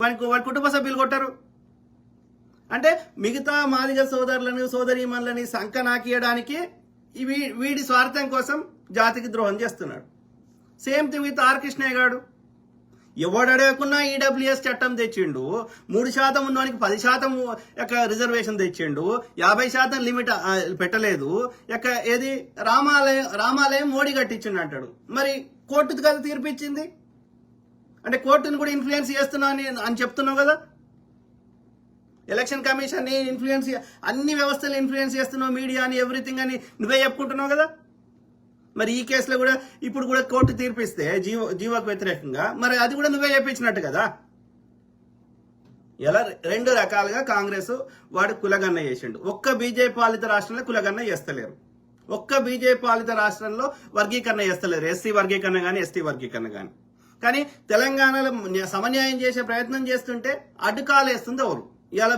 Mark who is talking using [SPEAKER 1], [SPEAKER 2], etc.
[SPEAKER 1] వాడి కుటుంబ సభ్యులు కొట్టారు అంటే మిగతా మాదిగ సోదరులను సోదరీమణులని సంక నాకియడానికి వీడి స్వార్థం కోసం జాతికి ద్రోహం చేస్తున్నాడు. Same thing with R Krishnaiah garu. ఎవడు అడగకున్నా ఈడబ్ల్యూఎస్ చట్టం తెచ్చిండు, 3% ఉన్నవానికి 10% రిజర్వేషన్ తెచ్చిండు, 50% లిమిట్ పెట్టలేదు. ఏది రామాలయం మోడీ కట్టించిండు అంటాడు. మరి కోర్టుది కదా తీర్పిచ్చింది అంటే కోర్టును కూడా ఇన్ఫ్లుయెన్స్ చేస్తున్నావు అని చెప్తున్నావు కదా. ఎలక్షన్ కమిషన్ ని ఇన్ఫ్లుయెన్స్, అన్ని వ్యవస్థలు ఇన్ఫ్లుయెన్స్ చేస్తున్నావు, మీడియా అని ఎవ్రీథింగ్ అని నువ్వే చెప్పుకుంటున్నావు కదా. మరి ఈ కేసులో కూడా ఇప్పుడు కూడా కోర్టు తీర్పిస్తే జీవోకు వ్యతిరేకంగా మరి అది కూడా నువ్వే చెప్పించినట్టు కదా. ఇలా 2 రకాలుగా కాంగ్రెస్ వాడు కులగన్న చేసిండు. ఒక్క బీజేపీ పాలిత రాష్ట్రంలో కులగన్న చేస్తలేరు, ఒక్క బీజేపీ పాలిత రాష్ట్రంలో వర్గీకరణ చేస్తలేరు, ఎస్సీ వర్గీకరణ కానీ ఎస్టీ వర్గీకరణ కానీ. కానీ తెలంగాణలో సమన్యాయం చేసే ప్రయత్నం చేస్తుంటే అడ్డుకాలు వేస్తుంది ఎవరు. ఇలా